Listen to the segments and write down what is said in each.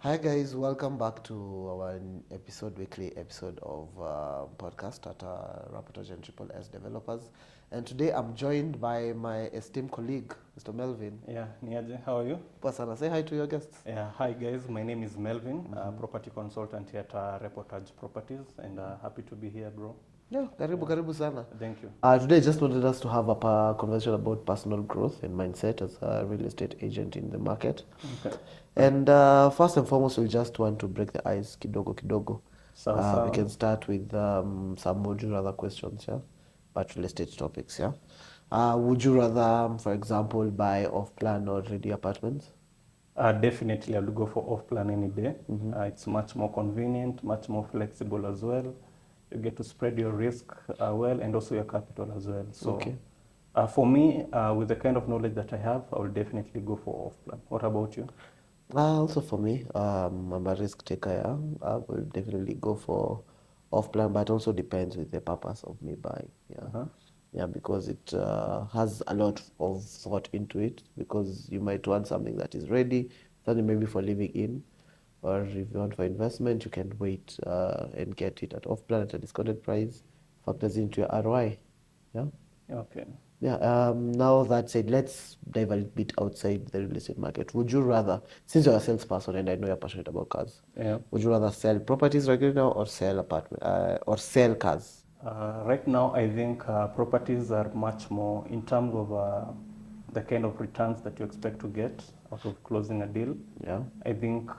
Hi guys, welcome back to our weekly episode of podcast at Rapitage and Triple S Developers. And today I'm joined by my esteemed colleague, Mr. Melvin. Yeah, Niaje, how are you? Pasana, say hi to your guests. Yeah, hi guys, my name is Melvin, property consultant here at Reportage Properties, and happy to be here, bro. Yeah, karibu sana. Thank you. Today I just wanted us to have a conversation about personal growth and mindset as a real estate agent in the market. Okay. And first and foremost, we just want to break the ice kidogo kidogo. We can start with some would you rather questions, yeah? But real estate topics, yeah? Would you rather, for example, buy off-plan or ready apartments? Definitely, I will go for off-plan any day. It's much more convenient, much more flexible as well. You get to spread your risk well and also your capital as well. So, Okay. For me, with the kind of knowledge that I have, I will definitely go for off-plan. What about you? Also for me, I'm a risk taker, yeah. I will definitely go for off-plan, but also depends with the purpose of me buying, yeah. Uh-huh. Yeah, because it has a lot of thought into it, because you might want something that is ready, something maybe for living in, or if you want for investment, you can wait and get it at off-plan at a discounted price, factors into your ROI, yeah. Okay. Yeah, now that said, let's dive a little bit outside the real estate market. Would you rather, since you're a salesperson and I know you're passionate about cars, Yeah. would you rather sell properties right now or sell or sell cars? Right now, I think properties are much more in terms of the kind of returns that you expect to get out of closing a deal. Yeah. I think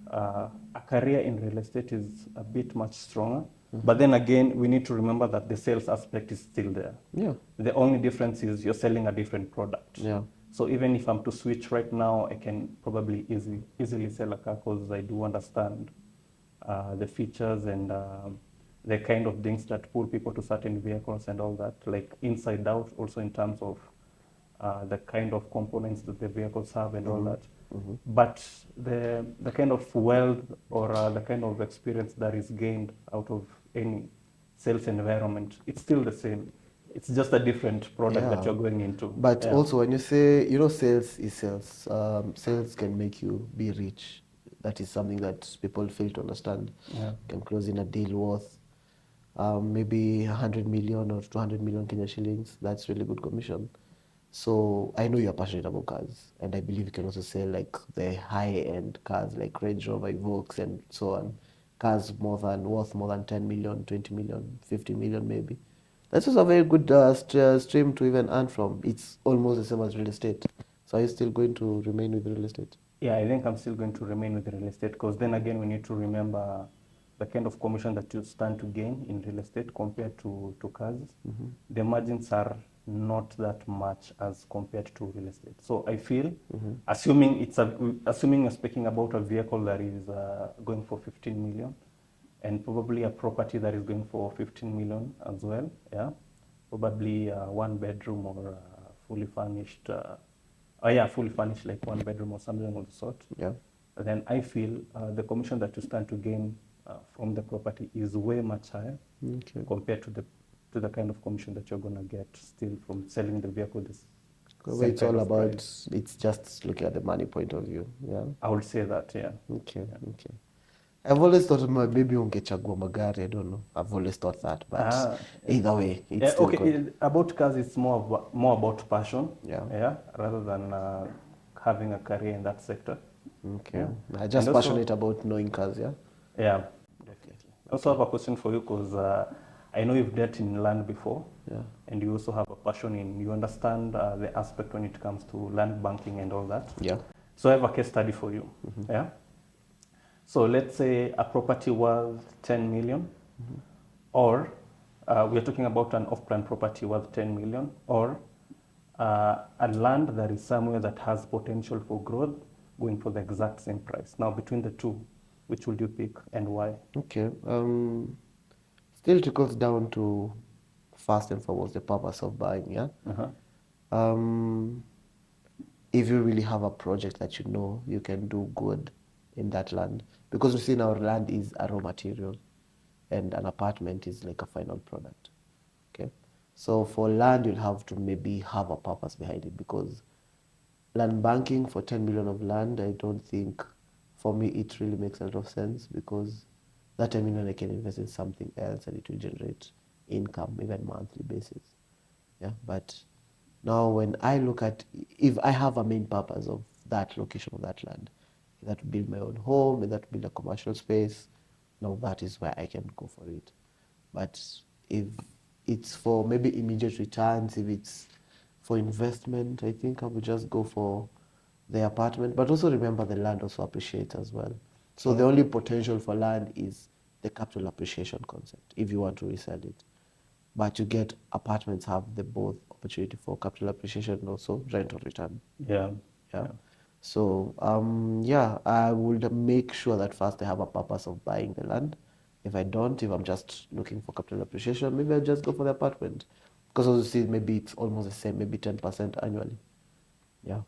a career in real estate is a bit much stronger. But then again, we need to remember that the sales aspect is still there. Yeah. The only difference is you're selling a different product. Yeah. So even if I'm to switch right now, I can probably easily sell a car because I do understand the features and the kind of things that pull people to certain vehicles and all that, like inside out, also in terms of the kind of components that the vehicles have and all that. But the kind of wealth or the kind of experience that is gained out of any sales environment, it's still the same. It's just a different product that you're going into. But also, when you say, sales is sales, sales can make you be rich. That is something that people fail to understand. Yeah. Can close in a deal worth maybe 100 million or 200 million Kenya shillings. That's really good commission. So I know you're passionate about cars, and I believe you can also sell like the high-end cars like Range Rover, Evoques, and so on. Cars worth more than 10 million, 20 million, 50 million maybe. That's also a very good stream to even earn from. It's almost the same as real estate. So are you still going to remain with real estate? Yeah, I think I'm still going to remain with real estate because then again, we need to remember the kind of commission that you stand to gain in real estate compared to cars. The margins are not that much as compared to real estate. So I feel, assuming you're speaking about a vehicle that is going for 15 million, and probably a property that is going for 15 million as well, yeah, probably one bedroom or fully furnished. Fully furnished, like one bedroom or something of the sort. Yeah. Then I feel the commission that you stand to gain from the property is way much higher compared to the kind of commission that you're gonna get still from selling the vehicle. It's all about, it's just looking at the money point of view. Yeah. I would say that, yeah. Okay. I've always thought maybe ungechagua magari. I don't know. I've always thought that, but either way, it's still good. About cars, it's more about passion, Yeah. rather than having a career in that sector. Okay. Yeah. I'm just passionate about knowing cars, yeah? Yeah, definitely. I also have a question for you because I know you've dealt in land before, and you also have a passion you understand the aspect when it comes to land banking and all that. Yeah. So I have a case study for you. Yeah. So let's say a property worth 10 million, or we are talking about an off-plan property worth 10 million, or a land that is somewhere that has potential for growth going for the exact same price. Now, between the two, which will you pick and why? Okay. Still trickles down to first and foremost the purpose of buying, yeah? If you really have a project that you know you can do good in that land, because we see now land is a raw material and an apartment is like a final product. Okay. So for land, you'll have to maybe have a purpose behind it, because land banking for 10 million of land, I don't think for me, it really makes a lot of sense because that time, I can invest in something else and it will generate income, even monthly basis. Yeah, but now when I look at if I have a main purpose of that location of that land, either to build my own home, either to build a commercial space, now that is where I can go for it. But if it's for maybe immediate returns, if it's for investment, I think I would just go for the apartment. But also remember the land also appreciates as well. So the only potential for land is the capital appreciation concept if you want to resell it. But you get apartments have the both opportunity for capital appreciation and also rental return. Yeah. Yeah. So yeah, I would make sure that first I have a purpose of buying the land. If I don't, if I'm just looking for capital appreciation, maybe I'll just go for the apartment. Because as you see, maybe it's almost the same, maybe 10% annually. Yeah.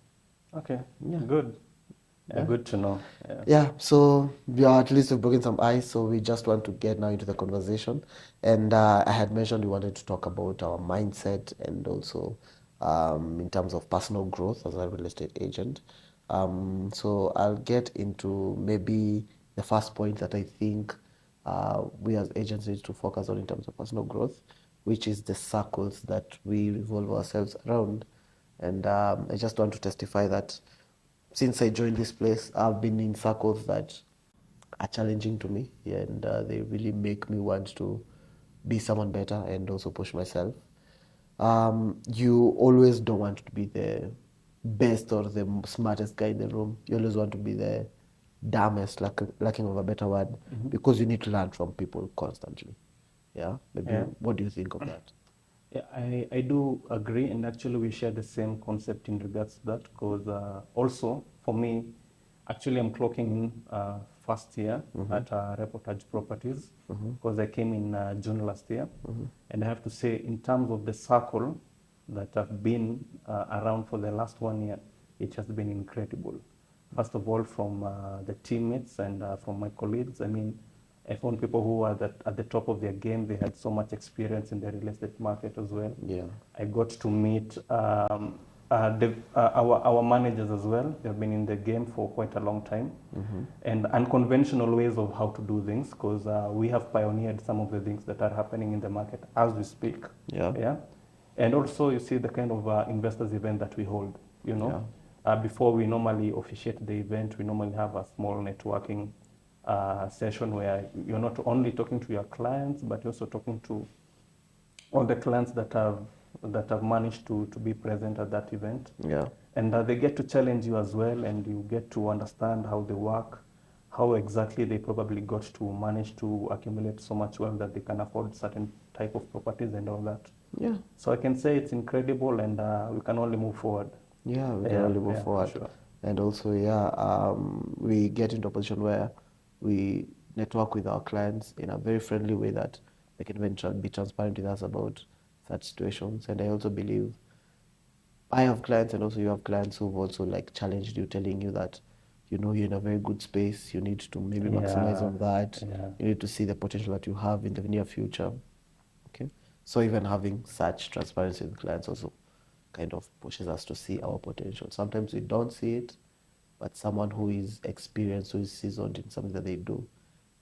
Okay. Yeah. Good. Yeah, Yeah. good to know. Yeah. Yeah, so we are at least we've broken some ice, so we just want to get now into the conversation. And I had mentioned we wanted to talk about our mindset and also in terms of personal growth as a real estate agent. So I'll get into maybe the first point that I think we as agents need to focus on in terms of personal growth, which is the circles that we revolve ourselves around. And I just want to testify that since I joined this place, I've been in circles that are challenging to me, and they really make me want to be someone better and also push myself. You always don't want to be the best or the smartest guy in the room. You always want to be the dumbest, lacking of a better word, because you need to learn from people constantly. Yeah, maybe. Yeah. What do you think of that? Yeah, I do agree, and actually we share the same concept in regards to that, because also for me, actually I'm clocking in first year at Reportage Properties, because I came in June last year, and I have to say, in terms of the circle that I've been around for the last 1 year, it has been incredible. First of all, from the teammates and from my colleagues. I mean, I found people who were at the top of their game. They had so much experience in the real estate market as well. Yeah. I got to meet our managers as well. They've been in the game for quite a long time, and unconventional ways of how to do things, because we have pioneered some of the things that are happening in the market as we speak. Yeah. Yeah, and also you see the kind of investors event that we hold. You know, before we normally officiate the event, we normally have a small networking session where you're not only talking to your clients, but you're also talking to all the clients that have managed to be present at that event. Yeah. And they get to challenge you as well, and you get to understand how they work, how exactly they probably got to manage to accumulate so much wealth that they can afford certain type of properties and all that. Yeah. So I can say it's incredible, and we can only move forward. Yeah, we can only move forward. Sure. And also, we get into a position where we network with our clients in a very friendly way that they can even be transparent with us about such situations. And I also believe I have clients and also you have clients who've also like challenged you, telling you that, you're in a very good space. You need to maybe maximize on that. Yeah. You need to see the potential that you have in the near future. Okay. So even having such transparency with clients also kind of pushes us to see our potential. Sometimes we don't see it, but someone who is experienced, who is seasoned in something that they do,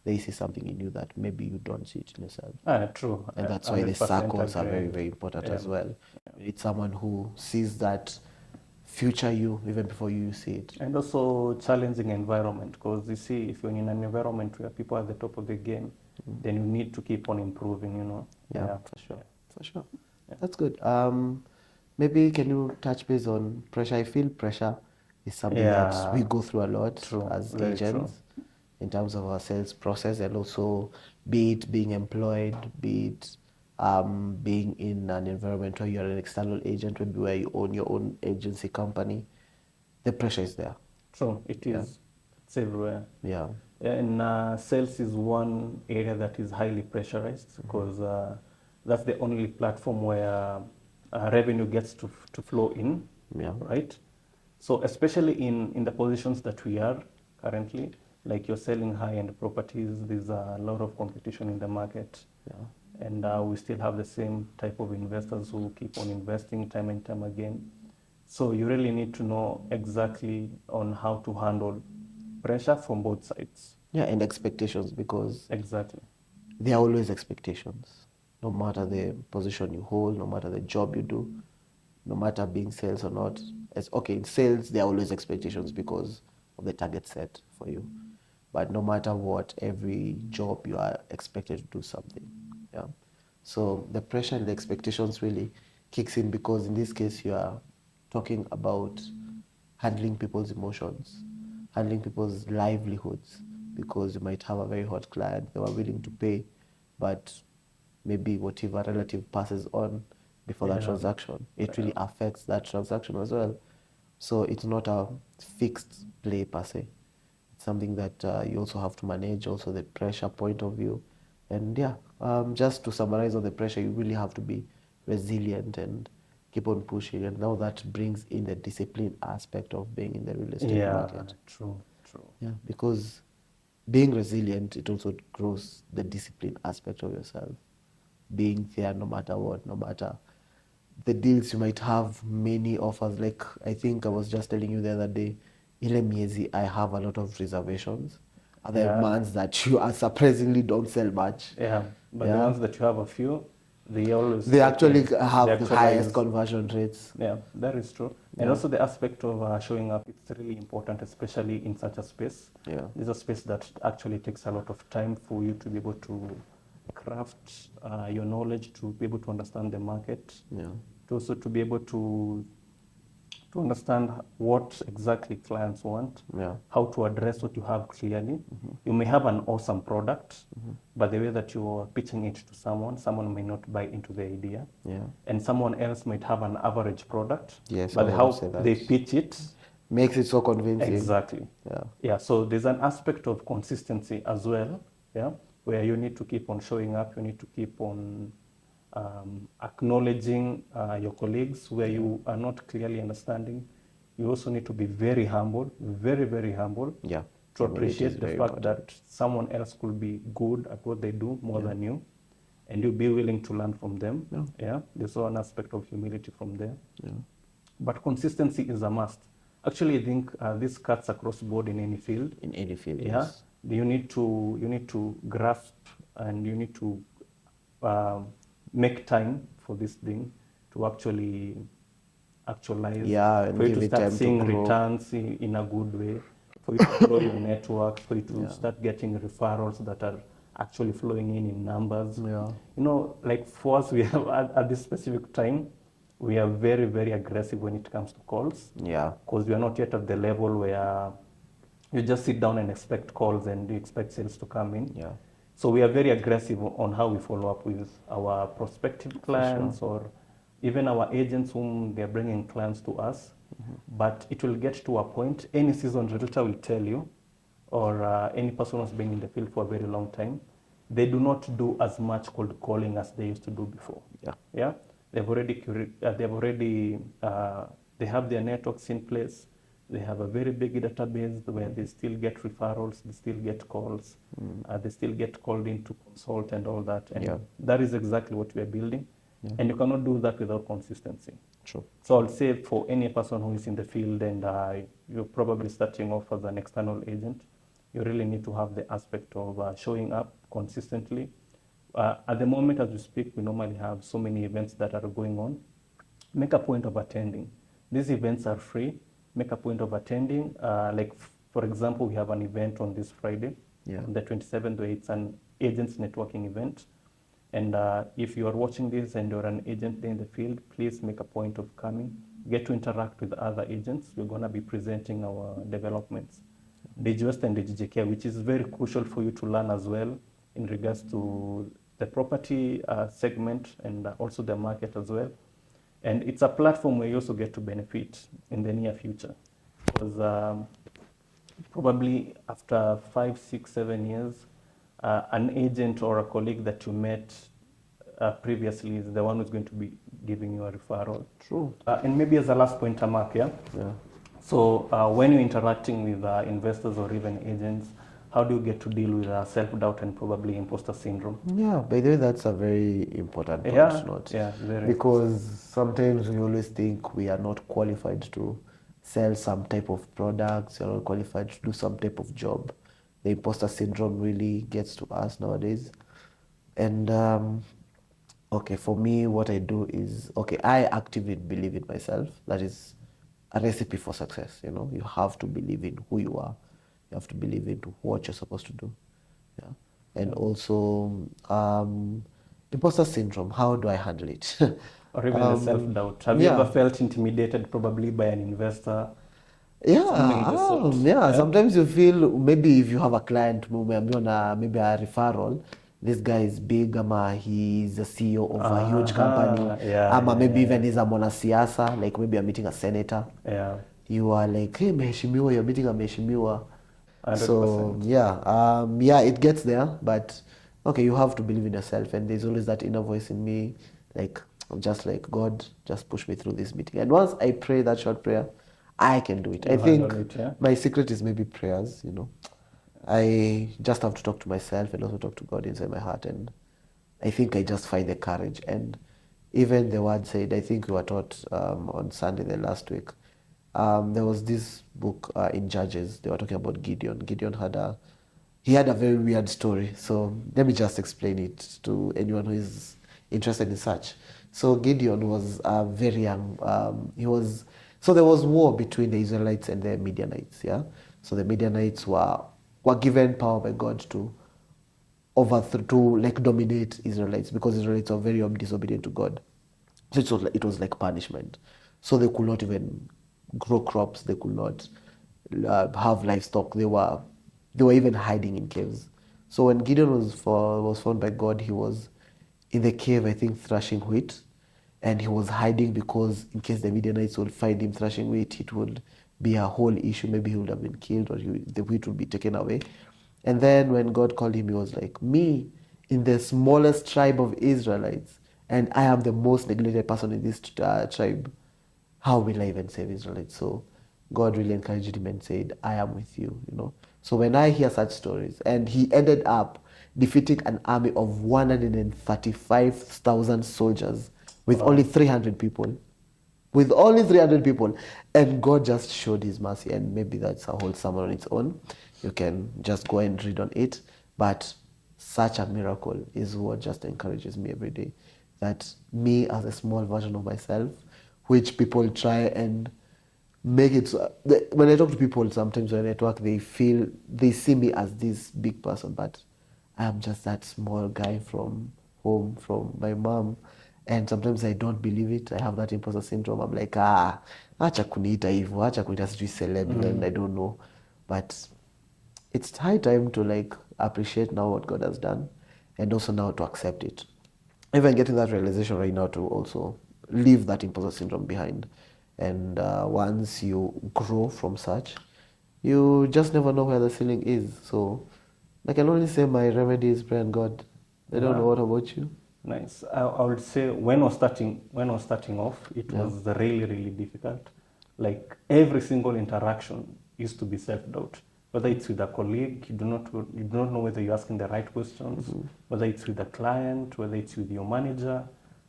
they see something in you that maybe you don't see it in yourself. True. And that's why the 100% circles are agree. very, very important as well. You need someone who sees that future you even before you see it. And also challenging environment, because you see, if you're in an environment where people are at the top of the game, then you need to keep on improving, Yeah, for sure. For sure. That's good. Maybe can you touch base on pressure? I feel pressure is something that we go through a lot as Very agents in terms of our sales process, and also be it being employed, be it being in an environment where you're an external agent, maybe where you own your own agency company. The pressure is there. True, it is. It's everywhere. Yeah. And sales is one area that is highly pressurized, because that's the only platform where revenue gets to flow in, right? So especially in the positions that we are currently, like you're selling high-end properties, there's a lot of competition in the market. And we still have the same type of investors who keep on investing time and time again. So you really need to know exactly on how to handle pressure from both sides. Yeah, and expectations, because Exactly. there are always expectations, no matter the position you hold, no matter the job you do, no matter being sales or not. As okay, in sales there are always expectations because of the target set for you. But no matter what, every job you are expected to do something. Yeah. So the pressure and the expectations really kicks in, because in this case you are talking about handling people's emotions, handling people's livelihoods, because you might have a very hot client, they were willing to pay, but maybe whatever relative passes on before that Yeah. transaction, it really Yeah. affects that transaction as well. So it's not a fixed play per se. It's something that you also have to manage, also the pressure point of view. And yeah, just to summarize on the pressure, you really have to be resilient and keep on pushing. And now that brings in the discipline aspect of being in the real estate Yeah, market. true, true. Yeah, because being resilient, it also grows the discipline aspect of yourself. Being there no matter what, no matter the deals you might have, many offers. Like I think I was just telling you the other day, ile miezi I have a lot of reservations. Other Yeah. months that you are surprisingly don't sell much. Yeah, but the Yeah. ones that you have a few, they always They take actually in. have They the highest actualize. conversion rates. Yeah, that is true. And Yeah. also the aspect of showing up, it's really important, especially in such a space. Yeah. This is a space that actually takes a lot of time for you to be able to craft your knowledge, to be able to understand the market, Yeah. to also to be able to understand what exactly clients want, Yeah. how to address what you have clearly. You may have an awesome product, but the way that you are pitching it to someone may not buy into the idea. Yeah. And someone else might have an average product, Yes, but I would how say that. they pitch it, Makes it so convincing. exactly. Yeah. Yeah, so there's an aspect of consistency as well, yeah, where you need to keep on showing up, you need to keep on acknowledging your colleagues where you are not clearly understanding. You also need to be very humble, very, very humble, Yeah. to Humility is appreciate the very fact important. that someone else could be good at what they do more than you, and you be willing to learn from them. Yeah. Yeah, there's also an aspect of humility from there. Yeah. But consistency is a must. Actually, I think this cuts across board in any field. In any field, Yeah, yes. you need to grasp, and you need to make time for this thing to actually actualize. Yeah, and for you give to it start time to seeing grow. returns in a good way, for you to grow your network, for you to Yeah. start getting referrals that are actually flowing in numbers. Yeah. You know, like for us, we have at this specific time, we are very, very aggressive when it comes to calls, Yeah. because we are not yet at the level where you just sit down and expect calls and you expect sales to come in. Yeah. So we are very aggressive on how we follow up with our prospective clients, or even our agents whom they are bringing clients to us. But it will get to a point, any seasoned realtor will tell you, or any person who's been in the field for a very long time, they do not do as much cold calling as they used to do before. Yeah. Yeah, they have their networks in place. They have a very big database where they still get referrals, they still get calls, they still get called in to consult and all that. And Yeah. that is exactly what we are building. Yeah. And you cannot do that without consistency. True. So I'll say for any person who is in the field and you're probably starting off as an external agent, you really need to have the aspect of showing up consistently. At the moment as we speak, we normally have so many events that are going on. Make a point of attending. These events are free. Make a point of attending. For example, we have an event on this Friday, Yeah. on the 27th, where it's an agents networking event. And if you are watching this and you're an agent in the field, please make a point of coming. Get to interact with other agents. We're going to be presenting our developments, DigiWest and DigiJK, which is very crucial for you to learn as well in regards to the property segment and also the market as well. And it's a platform where you also get to benefit in the near future, because probably after 5, 6, 7 years, an agent or a colleague that you met previously is the one who's going to be giving you a referral. True. And maybe as a last point, Mark, yeah? Yeah. So when you're interacting with investors or even agents, how do you get to deal with self-doubt and probably imposter syndrome? Yeah, by the way, that's a very important point, Yeah, not? yeah, very. Because sometimes we always think we are not qualified to sell some type of products, you're not qualified to do some type of job. The imposter syndrome really gets to us nowadays. And okay, for me, what I do is, okay, I actively believe in myself. That is a recipe for success. You know, you have to believe in who you are. You have to believe in what you're supposed to do. Yeah. And also, imposter syndrome, how do I handle it? Or even the self-doubt. Have you yeah. ever felt intimidated probably by an investor? Yeah, Something of the sort. yeah. Sometimes you feel maybe if you have a client, maybe a referral, this guy is big, he's a CEO of a huge company, Yeah, maybe yeah, even he's a mwanasiasa, like maybe you're meeting a senator. yeah. You are like, hey, mheshimiwa, you're meeting a mheshimiwa. So 100%. yeah, it gets there, but okay, you have to believe in yourself, and there's always that inner voice in me, like just like God, just push me through this meeting. And once I pray that short prayer, I can do it. I You think handle it, yeah? my secret is maybe prayers. I just have to talk to myself and also talk to God inside my heart, and I think I just find the courage. And even the word said, I think we were taught on Sunday the last week. There was this book in Judges. They were talking about Gideon. Gideon he had a very weird story. So let me just explain it to anyone who is interested in such. So Gideon was very young. So there was war between the Israelites and the Midianites. Yeah. So the Midianites were given power by God to overthrow, like dominate Israelites, because Israelites were very disobedient to God. So it was like punishment. So they could not even grow crops. They could not have livestock. They were even hiding in caves. So when Gideon was found by God, he was in the cave, I think, thrashing wheat, and he was hiding because in case the Midianites would find him thrashing wheat, it would be a whole issue. Maybe he would have been killed, or the wheat would be taken away. And then when God called him, he was like, me in the smallest tribe of Israelites, and I am the most neglected person in this tribe. How will I even save Israelites? So God really encouraged him and said, I am with you. So when I hear such stories, and he ended up defeating an army of 135,000 soldiers with only 300 people, and God just showed his mercy. And maybe that's a whole sermon on its own. You can just go and read on it. But such a miracle is what just encourages me every day, that me as a small version of myself, which people try and make it when I talk to people, sometimes when I talk, they see me as this big person, but I'm just that small guy from home, from my mom. And sometimes I don't believe it. I have that imposter syndrome. I'm like, acha kuniita hivyo, acha kuniita sijui celeb, and I don't know. But it's high time to like appreciate now what God has done, and also now to accept it. Even getting that realization right now to also leave that imposter syndrome behind. And once you grow from such, you just never know where the ceiling is. So I can only say my remedy is prayer and God. I don't know, what about you? Nice. I would say when I was starting off, it was really, really difficult. Like every single interaction used to be self-doubt. Whether it's with a colleague, you do not know whether you're asking the right questions. Whether it's with a client, whether it's with your manager.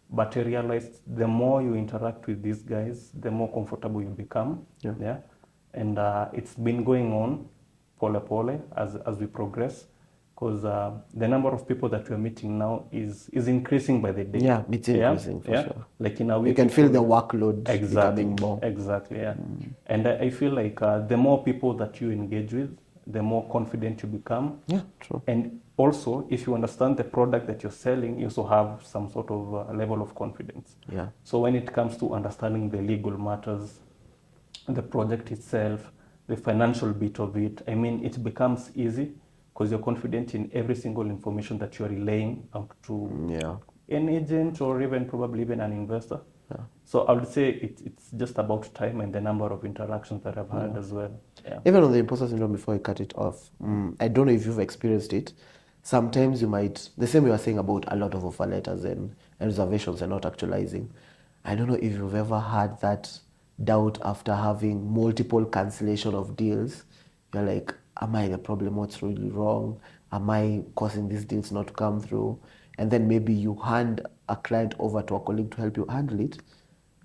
But I realized the more you interact with these guys, the more comfortable you become. Yeah. And it's been going on pole as we progress, because the number of people that we're meeting now is increasing by the day. Yeah, it's increasing for sure. Like in a week, you can feel the workload becoming more. Exactly, yeah. And I feel like the more people that you engage with, the more confident you become. Yeah, true. And also, if you understand the product that you're selling, you also have some sort of level of confidence. Yeah. So when it comes to understanding the legal matters, the project itself, the financial bit of it, I mean, it becomes easy because you're confident in every single information that you're relaying out to an agent or even probably even an investor. Yeah. So I would say it's just about time and the number of interactions that I've had as well. Yeah. Even on the imposter syndrome, before you cut it off, I don't know if you've experienced it. Sometimes you might, the same you were saying about a lot of offer letters and reservations and not actualizing. I don't know if you've ever had that doubt after having multiple cancellation of deals. You're like, am I the problem? What's really wrong? Am I causing these deals not to come through? And then maybe you hand a client over to a colleague to help you handle it,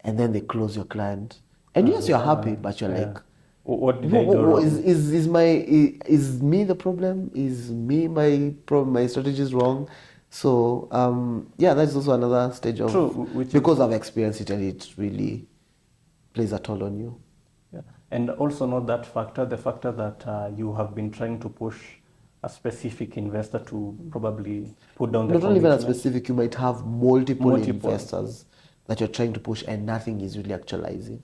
and then they close your client, And yes, you're happy, but you're like, What did I do wrong? is me the problem? Is me my problem? My strategy is wrong. So yeah, that's also another stage of True, which is because I've experienced it and it really plays a toll on you. yeah. And also not that factor, the factor that you have been trying to push a specific investor to probably put down the Not only even a commitment. specific, you might have multiple Multiple. investors that you're trying to push and nothing is really actualizing.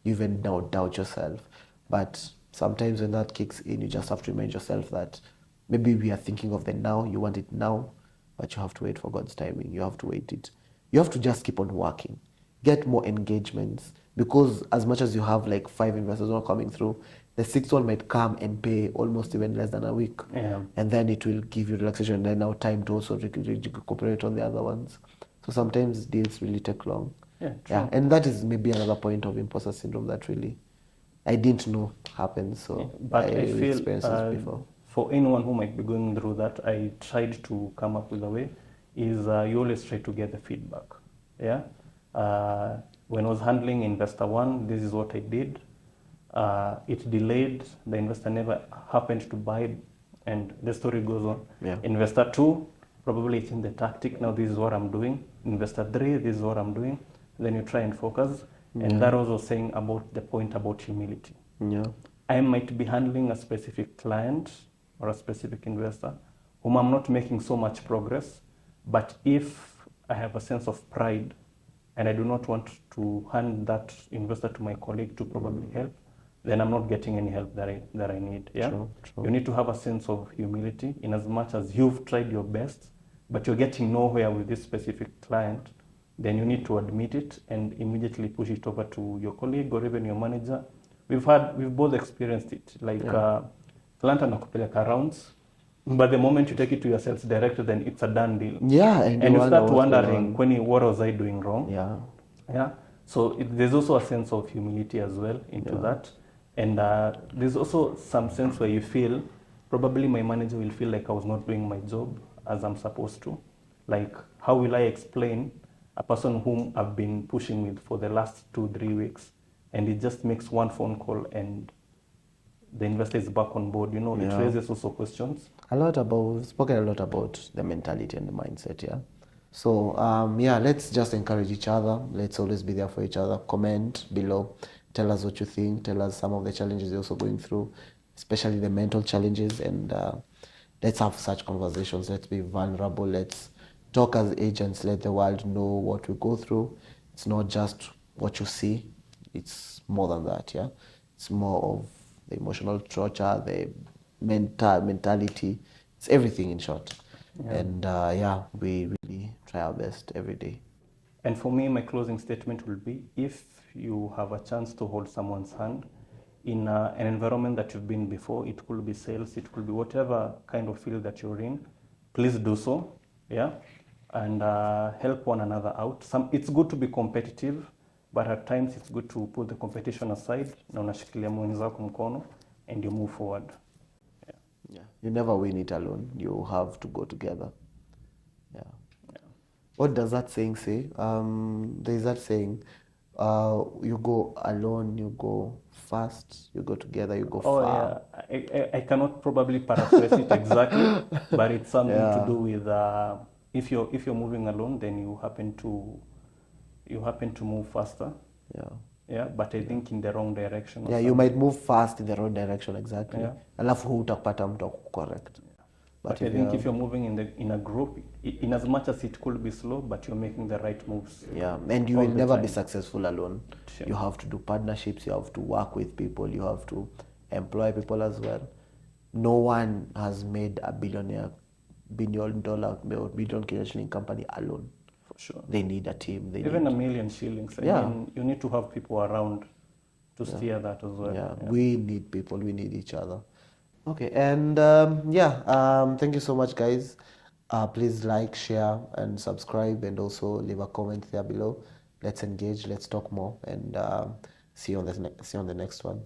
You even now doubt yourself. But sometimes when that kicks in, you just have to remind yourself that maybe we are thinking of the now, you want it now, but you have to wait for God's timing. You have to wait it. You have to just keep on working. Get more engagements because as much as you have like 5 investors not coming through, the 6th one might come and pay almost even less than a week. Yeah. And then it will give you relaxation and then now time to also recuperate on the other ones. So sometimes deals really take long. Yeah, Yeah, true. and that is maybe another point of imposter syndrome that really I didn't know happened. So But I really feel experienced this before. for anyone who might be going through that, I tried to come up with a way is you always try to get the feedback. Yeah. When I was handling investor one, this is what I did. It delayed. The investor never happened to buy, and the story goes on. Yeah. Investor two, probably it's in the tactic. Now this is what I'm doing. Investor three, this is what I'm doing. Then you try and focus. And that was also saying about the point about humility. Yeah. I might be handling a specific client or a specific investor whom I'm not making so much progress, but if I have a sense of pride and I do not want to hand that investor to my colleague to probably help, then I'm not getting any help that I need. Yeah, True, true. You need to have a sense of humility in as much as you've tried your best, but you're getting nowhere with this specific client. Then you need to admit it and immediately push it over to your colleague or even your manager. We've both experienced it. Like client anakupeleka rounds, but the moment you take it to your sales director, then it's a done deal. Yeah, And you you wonder start what's going wondering, on. Kweni, what was I doing wrong? Yeah. Yeah. So there's also a sense of humility as well into that. And there's also some sense where you feel, probably my manager will feel like I was not doing my job as I'm supposed to. Like, how will I explain a person whom I've been pushing with for the last 2-3 weeks, and it just makes one phone call and the investor is back on board? It Yeah. raises also questions. We've spoken a lot about the mentality and the mindset, yeah. So yeah, let's just encourage each other. Let's always be there for each other. Comment below. Tell us what you think. Tell us some of the challenges you're also going through, especially the mental challenges. And let's have such conversations. Let's be vulnerable. Let's talk as agents. Let the world know what we go through. It's not just what you see. It's more than that, yeah. It's more of the emotional torture, the mentality. It's everything in short. Yeah. And yeah, we really try our best every day. And for me, my closing statement will be, if you have a chance to hold someone's hand in an environment that you've been before, it could be sales, it could be whatever kind of field that you're in, please do so, yeah, and help one another out. It's good to be competitive, but at times it's good to put the competition aside na unashikilia mwenzako mkono and you move forward. Yeah. You never win it alone. You have to go together. Yeah. What does that saying say? There's that saying, you go alone, you go fast, you go together, you go far. Yeah. I cannot probably paraphrase it exactly, but it's something to do with if you're moving alone, then you happen to move faster. Yeah. Yeah, but I think in the wrong direction. Yeah, you might move fast in the wrong direction, exactly. Yeah. Alafu hutapata mtu correct. But I think if you're moving in a group, in as much as it could be slow, but you're making the right moves. Yeah, and you all will the never time. be successful alone. Sure. You have to do partnerships, you have to work with people, you have to employ people as well. No one has made a $1 billion or billion Kenyan shilling company alone. For sure. They need a team. Even $1 million shillings. I mean, you need to have people around to steer that as well. Yeah, we need people, we need each other. Okay, and thank you so much, guys. Please like, share, and subscribe, and also leave a comment there below. Let's engage, let's talk more, and see you on the next one.